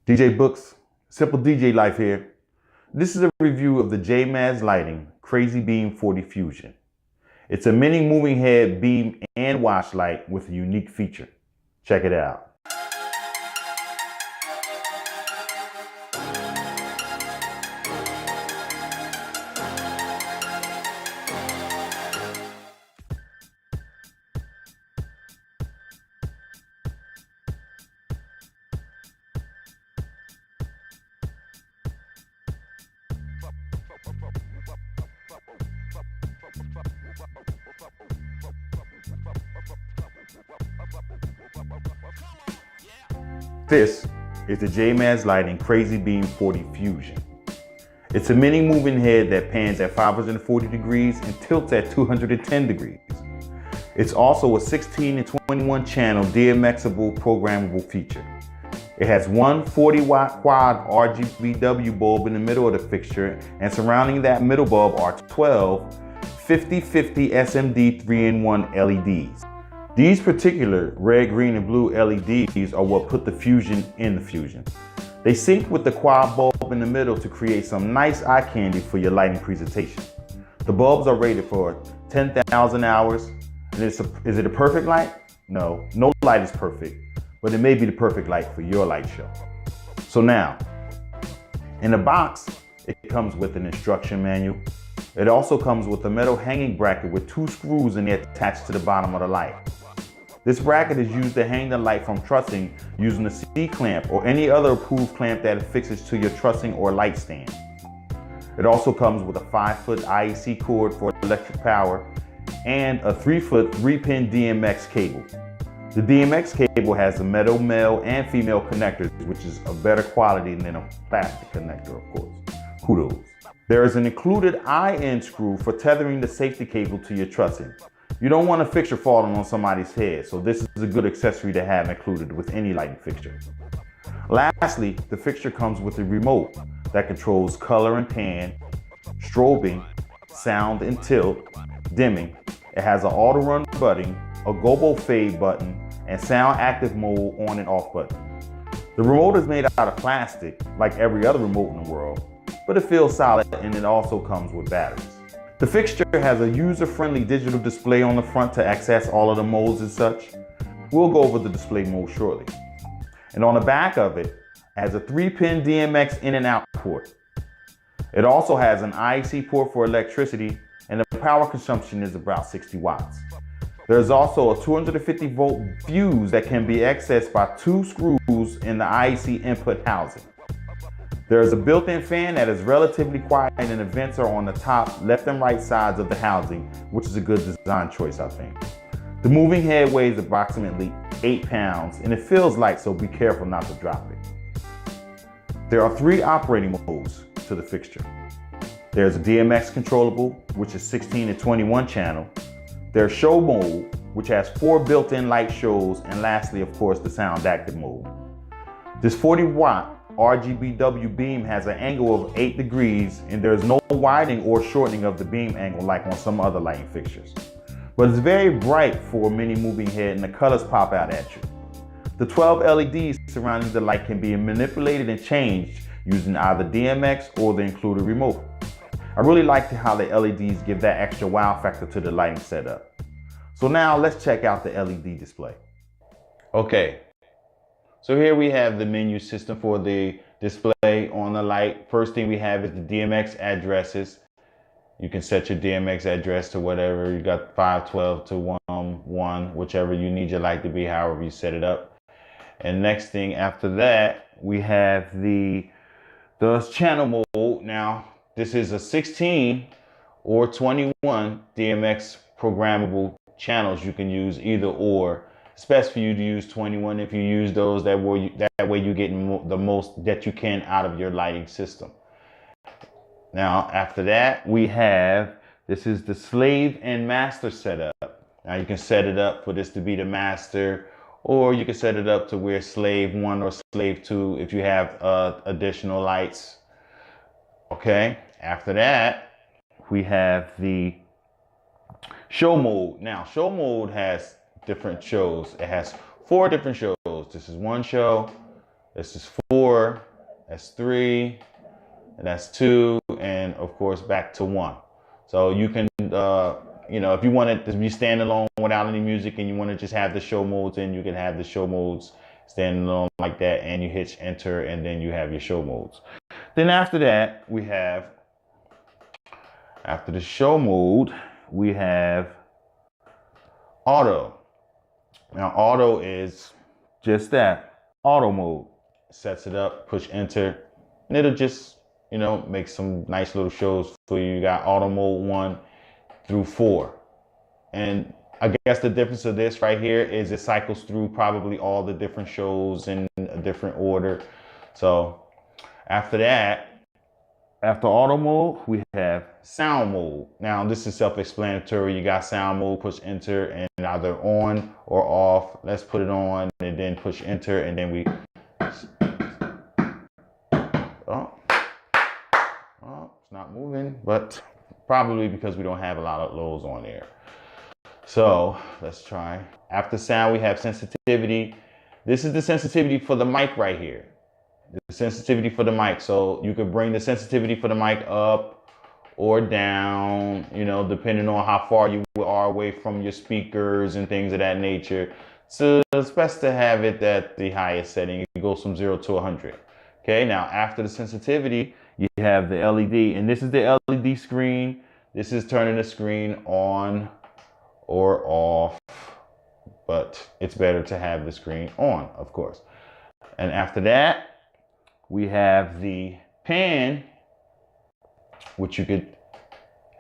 DJ Books, Simple DJ Life here. This is a review of the JMAZ Lighting Crazy Beam 40 Fusion. It's a mini moving head beam and wash light with a unique feature. Check it out. This is the JMAZ Lighting Crazy Beam 40 Fusion. It's a mini moving head that pans at 540 degrees and tilts at 210 degrees. It's also a 16 and 21 channel DMXable programmable feature. It has one 40-watt quad RGBW bulb in the middle of the fixture, and surrounding that middle bulb are 12 50/50 SMD 3-in-1 LEDs. These particular red, green, and blue LEDs are what put the Fusion in the Fusion. They sync with the quad bulb in the middle to create some nice eye candy for your lighting presentation. The bulbs are rated for 10,000 hours. And is it a perfect light? No light is perfect, but it may be the perfect light for your light show. So now, in the box, it comes with an instruction manual. It also comes with a metal hanging bracket with 2 screws in it attached to the bottom of the light. This bracket is used to hang the light from trussing using a C-clamp or any other approved clamp that affixes to your trussing or light stand. It also comes with a 5-foot IEC cord for electric power and a 3-foot 3-pin DMX cable. The DMX cable has a metal male and female connectors, which is a better quality than a plastic connector, of course. Kudos. There is an included eye-end screw for tethering the safety cable to your trussing. You don't want a fixture falling on somebody's head, so this is a good accessory to have included with any lighting fixture. Lastly, the fixture comes with a remote that controls color and pan, strobing, sound and tilt, dimming. It has an auto run button, a gobo fade button, and sound active mode on and off button. The remote is made out of plastic, like every other remote in the world, but it feels solid, and it also comes with batteries. The fixture has a user-friendly digital display on the front to access all of the modes and such. We'll go over the display mode shortly. And on the back of it has a 3-pin DMX in and out port. It also has an IEC port for electricity, and the power consumption is about 60 watts. There's also a 250 volt fuse that can be accessed by 2 screws in the IEC input housing. There is a built-in fan that is relatively quiet, and the vents are on the top, left and right sides of the housing, which is a good design choice, I think. The moving head weighs approximately 8 pounds, and it feels light, so be careful not to drop it. There are 3 operating modes to the fixture. There's a DMX controllable, which is 16 and 21 channel. There's show mode, which has 4 built-in light shows, and lastly, of course, the sound active mode. This 40-watt RGBW beam has an angle of 8 degrees, and there's no widening or shortening of the beam angle like on some other lighting fixtures. But it's very bright for a mini moving head, and the colors pop out at you. The 12 LEDs surrounding the light can be manipulated and changed using either DMX or the included remote. I really like how the LEDs give that extra wow factor to the lighting setup. So now let's check out the LED display. Okay. So here we have the menu system for the display on the light. First thing we have is the DMX addresses. You can set your DMX address to whatever. You got 512 to 1, whichever you need your light to be, however you set it up. And next thing after that, we have the channel mode. Now, this is a 16 or 21 DMX programmable channels. You can use either or. It's best for you to use 21 if you use those. That way you get the most that you can out of your lighting system. Now, after that, we have, this is the slave and master setup. Now, you can set it up for this to be the master, or you can set it up to where slave 1 or slave 2 if you have additional lights. Okay, after that, we have the show mode. Now, show mode has different shows. It has 4 different shows. This is one show. This is 4, that's 3, and that's 2, and of course back to 1. So you can, you know, if you want it to be standalone without any music and you want to just have the show modes in, you can have the show modes standalone like that, and you hit enter and then you have your show modes. Then after that, we have, after the show mode, we have auto. Now auto is just that, auto mode. Sets it up, push enter, and it'll just, you know, make some nice little shows for you. You got auto mode 1 through 4. And I guess the difference of this right here is it cycles through probably all the different shows in a different order. So after that, after auto mode, we have sound mode. Now this is self-explanatory. You got sound mode, push enter, and either on or off. Let's put it on and then push enter, and then we, oh, it's not moving, but probably because we don't have a lot of lows on there. So let's try. After sound, we have sensitivity. This is the sensitivity for the mic right here. The sensitivity for the mic. So you could bring the sensitivity for the mic up or down, you know, depending on how far you are away from your speakers and things of that nature. So it's best to have it at the highest setting. It goes from 0 to 100. Okay, now after the sensitivity, you have the LED, and this is the LED screen. This is turning the screen on or off, but it's better to have the screen on, of course. And after that, we have the pan, which you could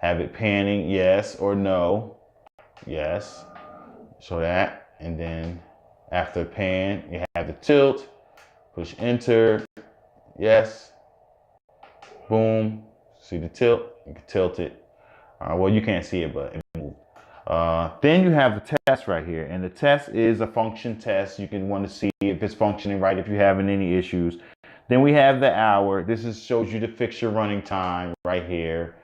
have it panning, yes or no. Yes, so that. And then after pan, you have the tilt, push enter, yes, boom, see the tilt, you can tilt it. Well, you can't see it, but it moved. Then you have the test right here, and the test is a function test. You can want to see if it's functioning right, if you're having any issues. Then we have the hour. This shows you the fixture running time right here,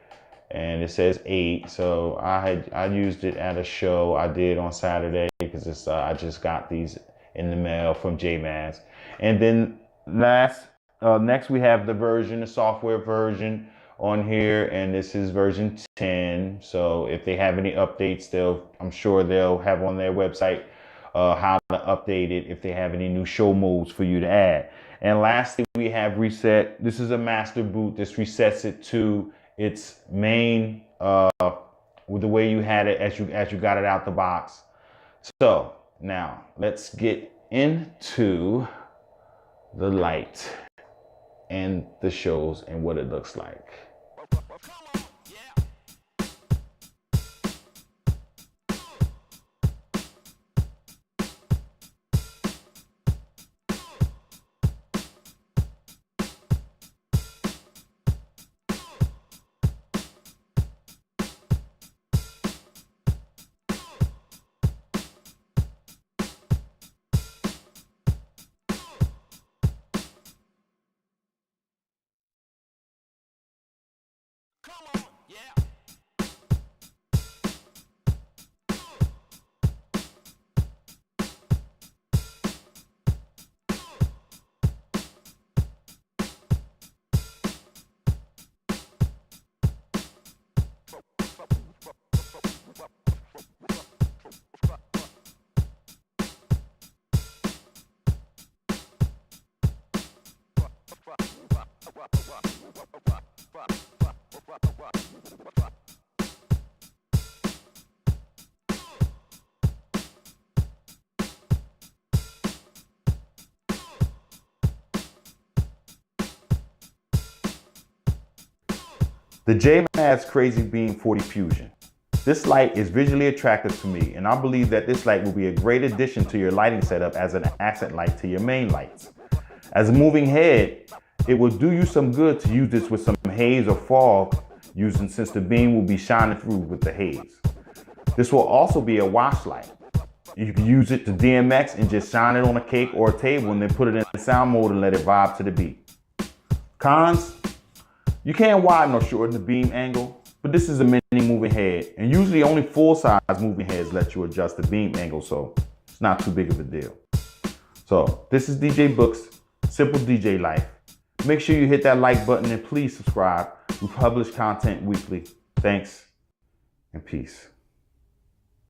and it says 8. So I used it at a show I did on Saturday because it's I just got these in the mail from JMAZ. And then next we have the version, the software version on here, and this is version 10. So if they have any updates, I'm sure they'll have on their website how to update it if they have any new show modes for you to add. And lastly, we have reset. This is a master boot. This resets it to its main with the way you had it as you got it out the box. So now let's get into the light and the shows and what it looks like. The JMAZ Crazy Beam 40 Fusion. This light is visually attractive to me, and I believe that this light will be a great addition to your lighting setup as an accent light to your main lights. As a moving head, it will do you some good to use this with some haze or fog since the beam will be shining through with the haze. This will also be a wash light. You can use it to DMX and just shine it on a cake or a table and then put it in sound mode and let it vibe to the beat. Cons? You can't widen or shorten the beam angle, but this is a mini moving head, and usually only full-size moving heads let you adjust the beam angle, so it's not too big of a deal. So this is DJ Book's Simple DJ life. Make sure you hit that like button and please subscribe. We publish content weekly. Thanks and peace.